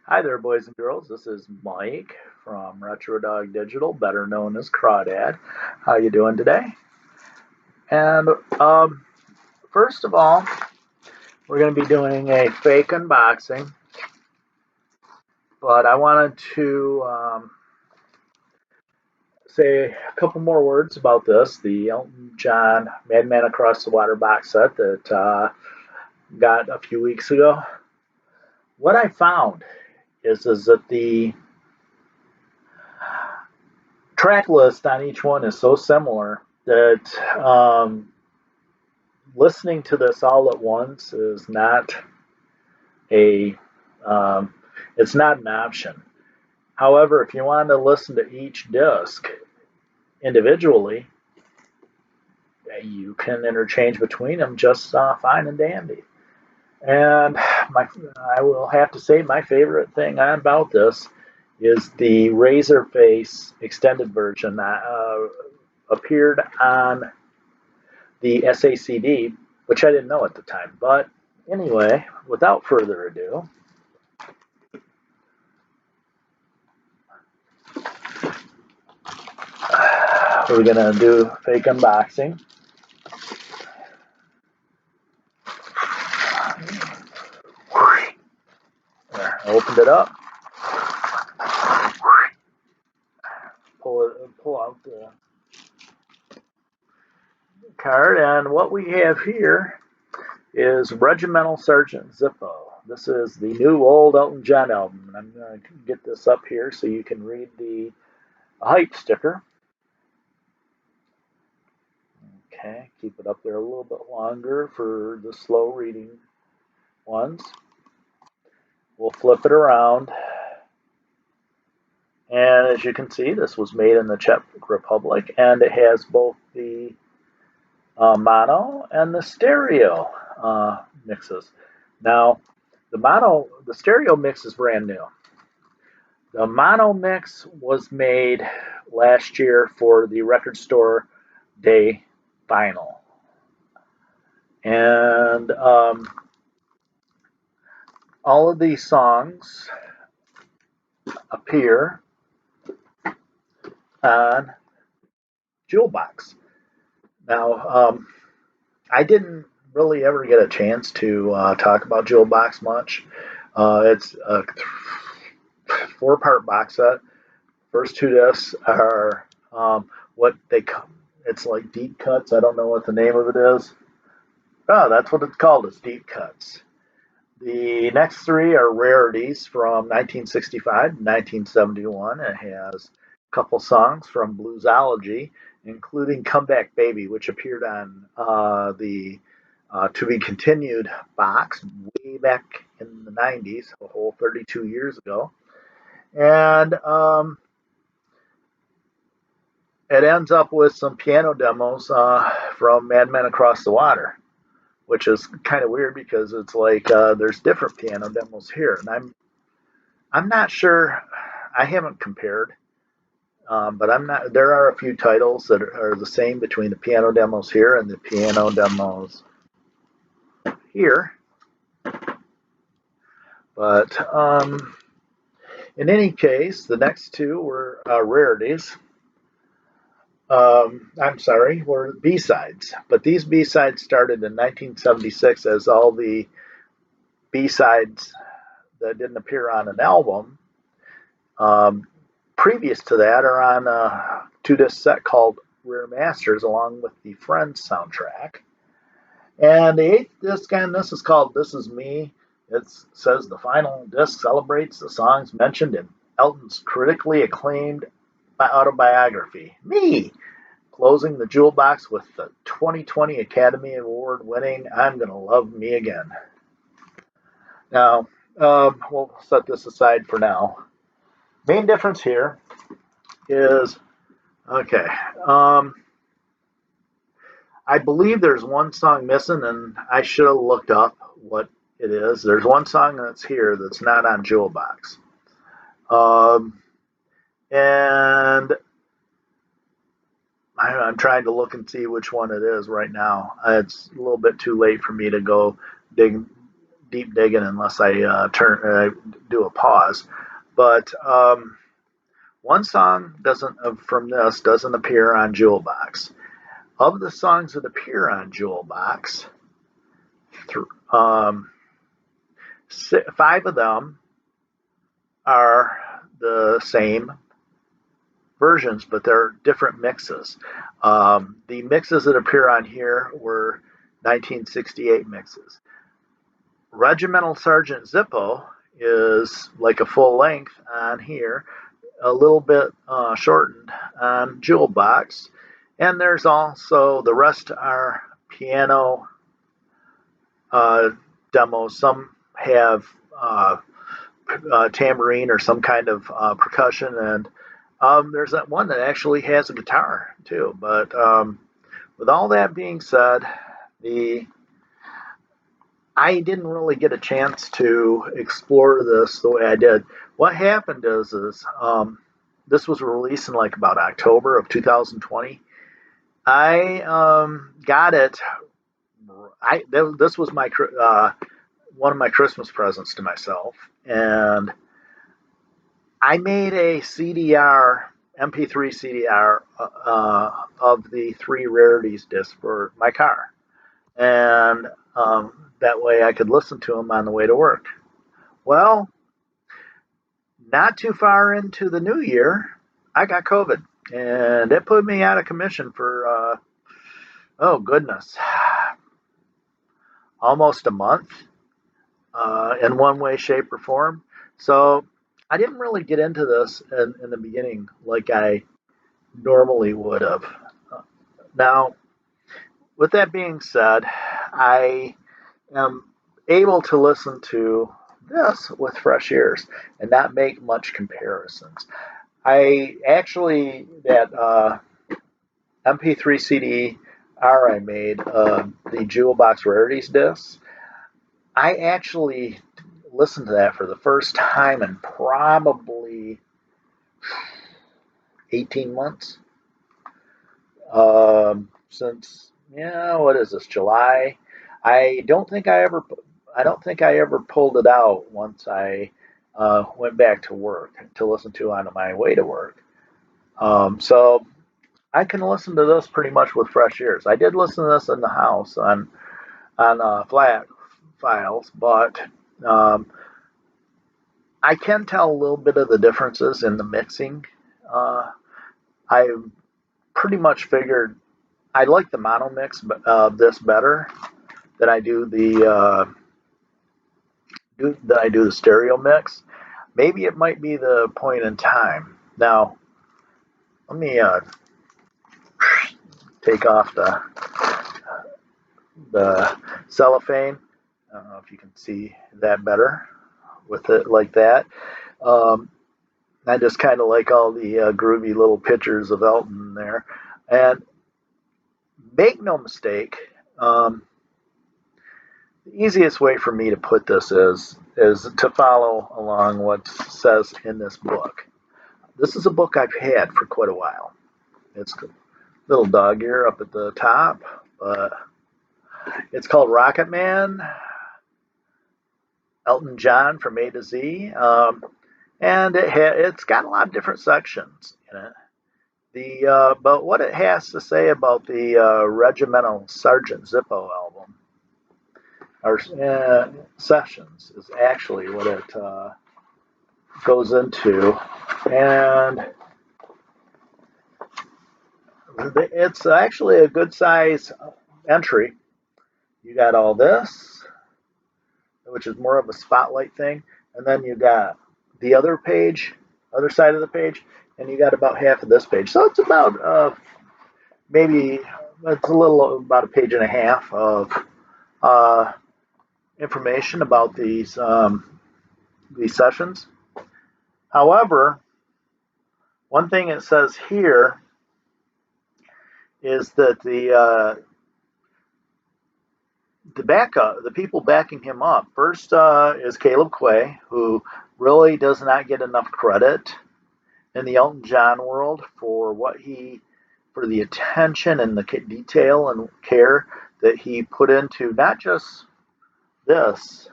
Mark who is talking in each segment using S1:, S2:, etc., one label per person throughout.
S1: Hi there, boys and girls. This is Mike from Retro Dog Digital, better known as Crawdad. How you doing today? And first of all, we're going to be doing a fake unboxing, but I wanted to say a couple more words about this. The Elton John Madman Across the Water box set that got a few weeks ago. What I found is that the track list on each one is so similar that listening to this all at once is not a um, it's not an option. However, if you want to listen to each disc individually, you can interchange between them just fine and dandy. And I will have to say my favorite thing about this is the Razorface extended version that appeared on the SACD, which I didn't know at the time. But anyway, without further ado, we're gonna do fake unboxing. There, I opened it up. Pull out the card, and what we have here is Regimental Sergeant Zippo. This is the new old Elton John album, and I'm going to get this up here so you can read the hype sticker. Okay, keep it up there a little bit longer for the slow reading ones. We'll flip it around. And as you can see, this was made in the Czech Republic, and it has both the mono and the stereo mixes. Now, the stereo mix is brand new. The mono mix was made last year for the Record Store Day vinyl. And all of these songs appear on Jewel Box. Now, I didn't really ever get a chance to talk about Jewel Box much. It's a four-part box set. First two discs are what they it's like deep cuts. I don't know what the name of it is. Oh, that's what it's called. It's deep cuts. The next three are rarities from 1965 to 1971. It has a couple songs from Bluesology, including Comeback Baby, which appeared on the To Be Continued box way back in the 90s, a whole 32 years ago. And it ends up with some piano demos from Madman Across the Water, which is kind of weird because it's like there's different piano demos here, and I'm not sure. I haven't compared, but I'm not. There are a few titles that are the same between the piano demos here and the piano demos here. But in any case, the next two were rarities. I'm sorry, were B-sides. But these B-sides started in 1976 as all the B-sides that didn't appear on an album previous to that are on a two-disc set called Rare Masters along with the Friends soundtrack. And the eighth disc on this is called This Is Me. It says the final disc celebrates the songs mentioned in Elton's critically acclaimed autobiography, Me, closing the jewel box with the 2020 Academy Award winning I'm Gonna Love Me Again. Now, we'll set this aside for now. Main difference here is okay. I believe there's one song missing, and I should have looked up what it is. There's one song that's here that's not on Jewel Box. And I'm trying to look and see which one it is right now. It's a little bit too late for me to go deep digging unless I do a pause. But one song doesn't from this doesn't appear on Jewel Box. Of the songs that appear on Jewel Box, um, five of them are the same versions, but they're different mixes. The mixes that appear on here were 1968 mixes. Regimental Sergeant Zippo is like a full length on here, a little bit shortened on Jewel Box. And there's also the rest are piano demos. Some have tambourine or some kind of percussion, and there's that one that actually has a guitar too. But with all that being said, I didn't really get a chance to explore this the way I did. What happened is this was released in like about October of 2020. I got it. This was my one of my Christmas presents to myself, and I made a CDR, MP3 CDR of the three rarities discs for my car, and that way I could listen to them on the way to work. Well, not too far into the new year, I got COVID, and it put me out of commission for oh goodness, almost a month in one way, shape, or form. So I didn't really get into this in the beginning like I normally would have. Now, with that being said, I am able to listen to this with fresh ears and not make much comparisons. I actually, that MP3 CD-R I made, the Jewel Box Rarities discs, I actually listened to that for the first time in probably 18 months. Since, yeah, what is this, July? I don't think I ever pulled it out once I went back to work to listen to on my way to work. So I can listen to this pretty much with fresh ears. I did listen to this in the house on flat files, but I can tell a little bit of the differences in the mixing. I pretty much figured I like the mono mix of this better than I do the stereo mix. Maybe it might be the point in time. Now, let me take off the cellophane. I don't know if you can see that better with it like that. Um, I just kind of like all the groovy little pictures of Elton there. And make no mistake, the easiest way for me to put this is to follow along what says in this book. This is a book I've had for quite a while. It's a little dog ear up at the top, but it's called Rocket Man, Elton John from A to Z, and it's got a lot of different sections in it. But what it has to say about the Regimental Sergeant Zippo album or sessions is actually what it goes into, and it's actually a good size entry. You got all this, which is more of a spotlight thing, and then you got the other page, other side of the page, and you got about half of this page. So it's about maybe it's a little about a page and a half of information about these sessions. However, one thing it says here is that the people backing him up. First is Caleb Quay, who really does not get enough credit in the Elton John world for for the attention and the detail and care that he put into not just this,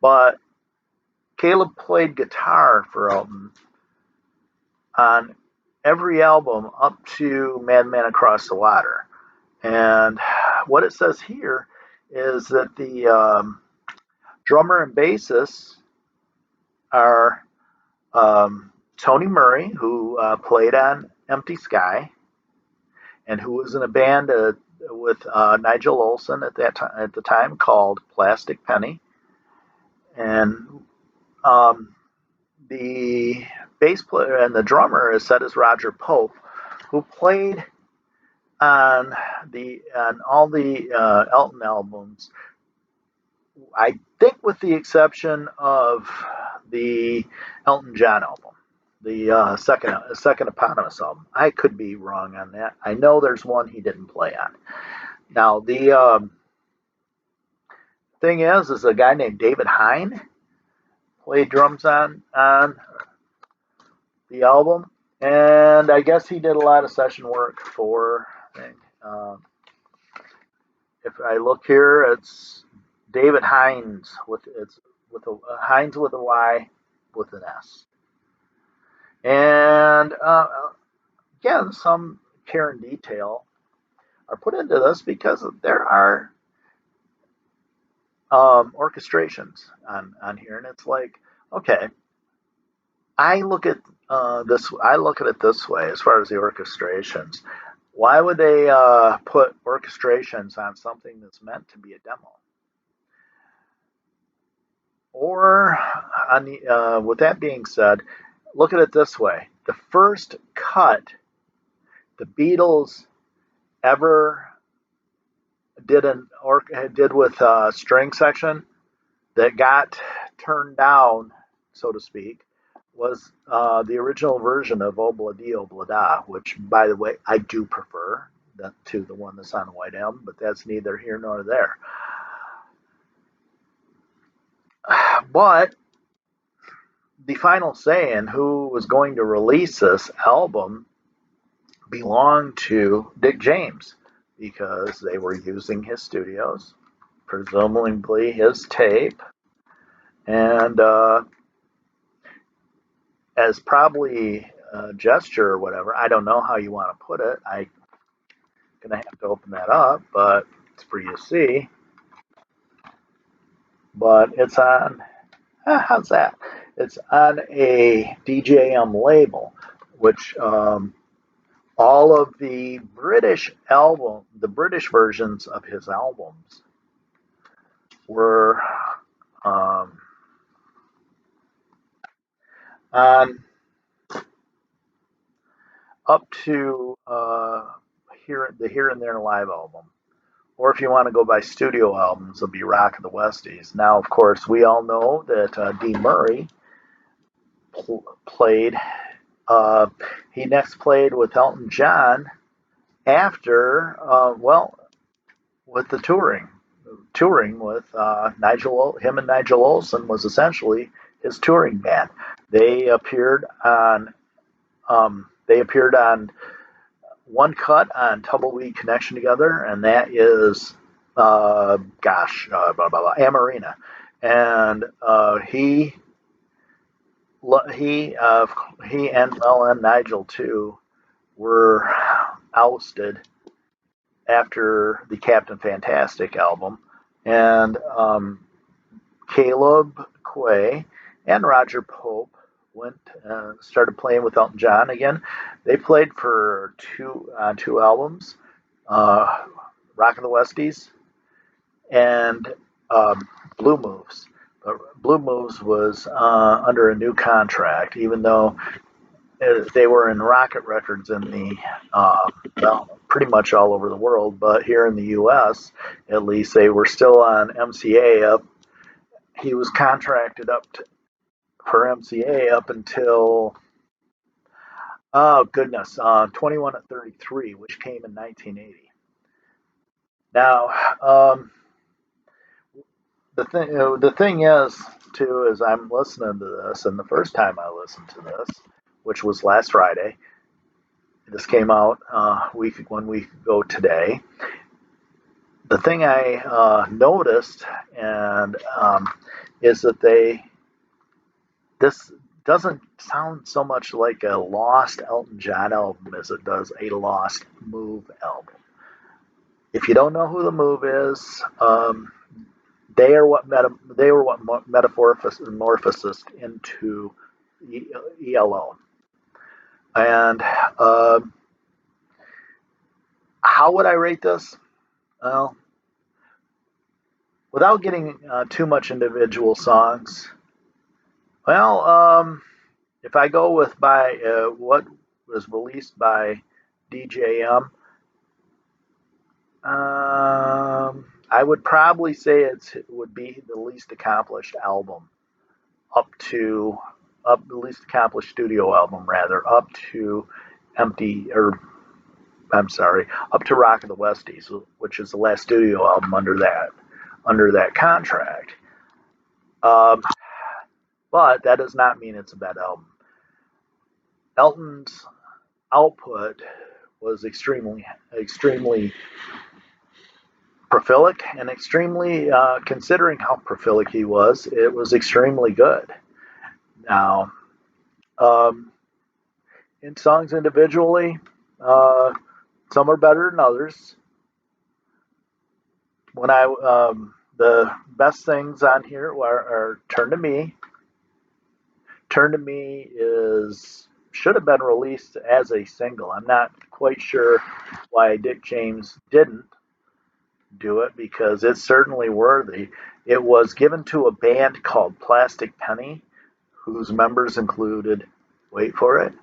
S1: But Caleb played guitar for Elton on every album up to Madman Across the Water. And what it says here is that the drummer and bassist are Tony Murray, who played on Empty Sky, and who was in a band with Nigel Olsson at the time called Plastic Penny, and the bass player and the drummer is said as Roger Pope, who played on all the Elton albums. I think, with the exception of the Elton John album, the second eponymous album. I could be wrong on that. I know there's one he didn't play on. Now the thing is a guy named David Hine played drums on the album, and I guess he did a lot of session work for. If I look here, it's David Hines with Hines with a Y with an S. And again, some care and detail are put into this because there are orchestrations on here, and it's like, okay, I look at it this way as far as the orchestrations. Why would they put orchestrations on something that's meant to be a demo? Or, with that being said, look at it this way: the first cut the Beatles ever did with a string section that got turned down, so to speak, was the original version of Obla Di Obla Da, which, by the way, I do prefer to the one that's on the White Album, but that's neither here nor there. But the final say in who was going to release this album belonged to Dick James, because they were using his studios, presumably his tape, and as probably a gesture or whatever. I don't know how you want to put it. I'm going to have to open that up, but it's for you to see. But it's on, how's that? It's on a DJM label, which all of the British versions of his albums were on up to Here and There live album. Or if you want to go by studio albums, it'll be Rock of the Westies. Now, of course, we all know that Dee Murray played. He next played with Elton John after, with the touring. Touring with him and Nigel Olsson was essentially his touring band. They appeared on one cut on Tumbleweed Connection Together, and that is, Amarina. And he and Nigel too were ousted after the Captain Fantastic album, and Caleb Quay and Roger Pope started playing with Elton John again. They played for two albums, Rock of the Westies and Blue Moves. But Blue Moves was under a new contract, even though they were in Rocket Records in the pretty much all over the world, but here in the U.S., at least, they were still on MCA. He was contracted for MCA up until 21 at 33, which came in 1980. Now, the thing is, too, is I'm listening to this, and the first time I listened to this, which was last Friday, this came out 1 week ago today. The thing I noticed, and is that this doesn't sound so much like a lost Elton John album as it does a lost Move album. If you don't know who the Move is, they are what they were what metamorphosis into ELO. And how would I rate this? Well, without getting too much individual songs, well, if I go with by what was released by DJM, I would probably say it would be the least accomplished album up the least accomplished studio album rather up to Empty or I'm sorry up to Rock of the Westies, which is the last studio album under that contract. Um, but that does not mean it's a bad album. Elton's output was extremely prolific and extremely considering how prolific he was, it was extremely good. Now, um, in songs individually, uh, some are better than others. When I the best things on here are "Turn to Me." "Turn to Me" is should have been released as a single. I'm not quite sure why Dick James didn't do it because it's certainly worthy. It was given to a band called Plastic Penny, whose members included, wait for it,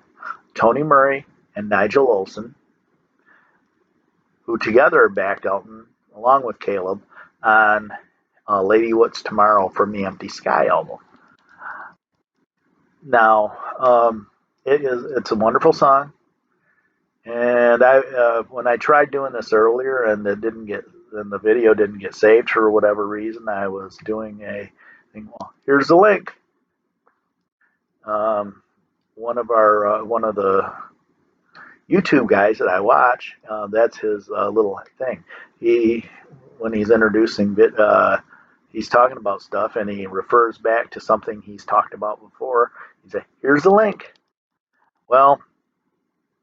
S1: Tony Murray and Nigel Olsson, who together backed Elton, along with Caleb, on Lady What's Tomorrow from the Empty Sky album. Now, it's a wonderful song, and I when I tried doing this earlier and it didn't get and the video didn't get saved for whatever reason, I was doing a thing. Well, here's the link. Um, one of the YouTube guys that I watch, that's his little thing. He when he's introducing he's talking about stuff and he refers back to something he's talked about before. He said, "Here's the link." Well,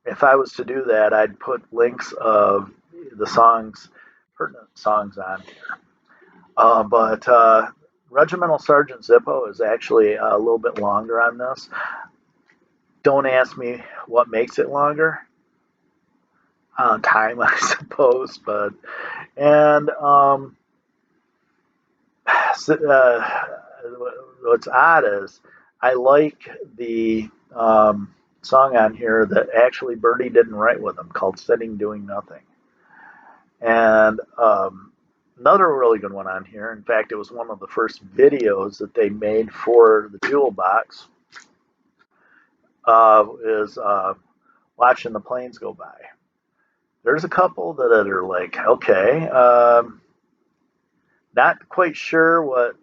S1: if I was to do that, I'd put links of the songs, pertinent songs on here. But Regimental Sergeant Zippo is actually a little bit longer on this. Don't ask me what makes it longer. Time, I suppose, but and what's odd is I like the song on here that actually Birdie didn't write with him called "Sitting Doing Nothing," and another really good one on here. In fact, it was one of the first videos that they made for the Jewel Box. Is watching the planes go by. There's a couple that are like, okay, not quite sure what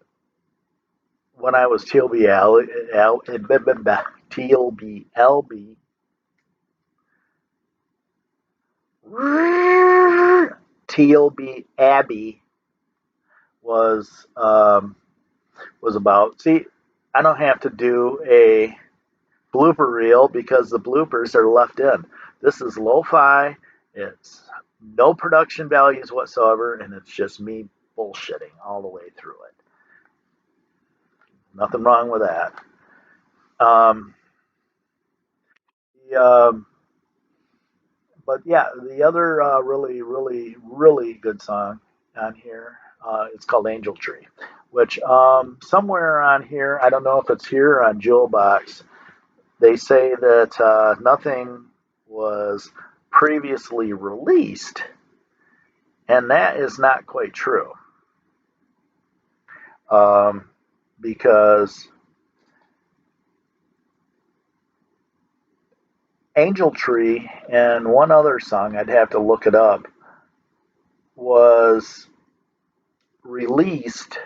S1: when I was TLBLB TLB Abbey was about. See, I don't have to do a blooper reel because the bloopers are left in. This is lo-fi. It's no production values whatsoever, and it's just me bullshitting all the way through it. Nothing wrong with that. Um, the, but yeah, the other really good song on here, it's called Angel Tree, which somewhere on here, I don't know if it's here on Jewel Box, they say that nothing was previously released, and that is not quite true. Because Angel Tree and one other song, I'd have to look it up, was released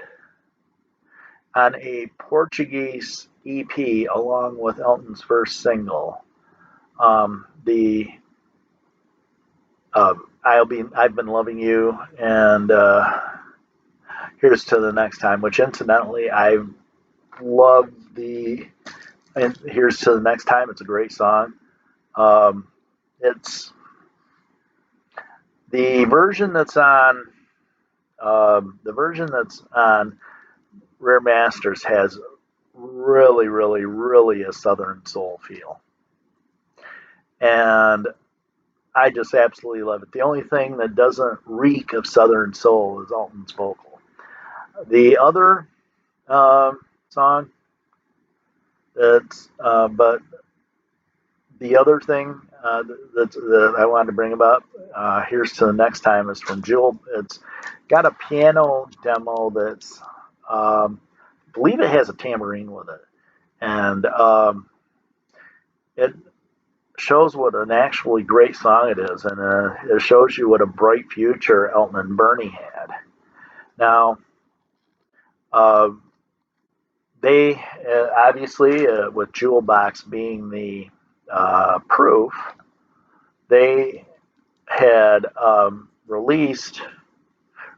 S1: on a Portuguese EP along with Elton's first single. The I've been loving you and here's to the next time, which incidentally love the, and here's to the next time. It's a great song. Um, it's the version that's on the version that's on Rare Masters has really, really, really a Southern soul feel, and I just absolutely love it. The only thing that doesn't reek of Southern soul is Alton's vocal. The other song but the other thing that I wanted to bring about, here's to the next time, is from Jewel. It's got a piano demo that's, I believe it has a tambourine with it. And it shows what an actually great song it is. And it shows you what a bright future Elton and Bernie had. Now, uh, they obviously, with Jewel Box being the proof, they had released,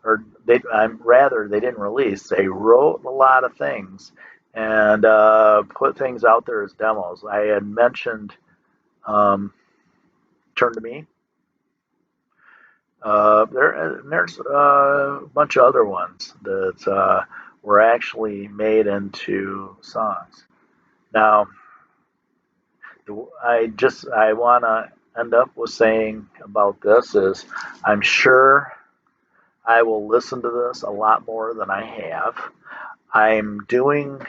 S1: or they didn't release. They wrote a lot of things and put things out there as demos. I had mentioned "Turn to Me." There's a bunch of other ones that were actually made into songs. Now, I want to end up with saying about this is I'm sure I will listen to this a lot more than I have. I'm doing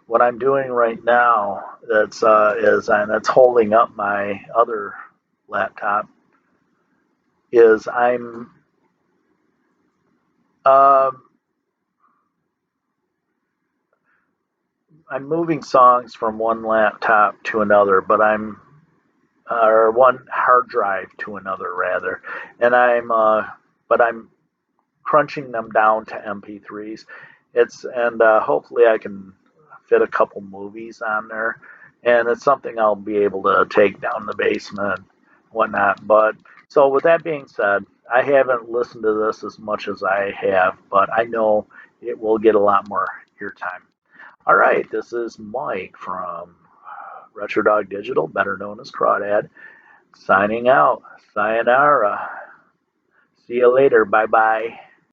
S1: what I'm doing right now. That's holding up my other laptop. Is um, I'm moving songs from one laptop to another, or one hard drive to another rather, and but I'm crunching them down to MP3s. Hopefully I can fit a couple movies on there, and it's something I'll be able to take down the basement and whatnot. But so with that being said, I haven't listened to this as much as I have, but I know it will get a lot more airtime. All right, this is Mike from Retro Dog Digital, better known as Crawdad, signing out. Sayonara. See you later. Bye bye.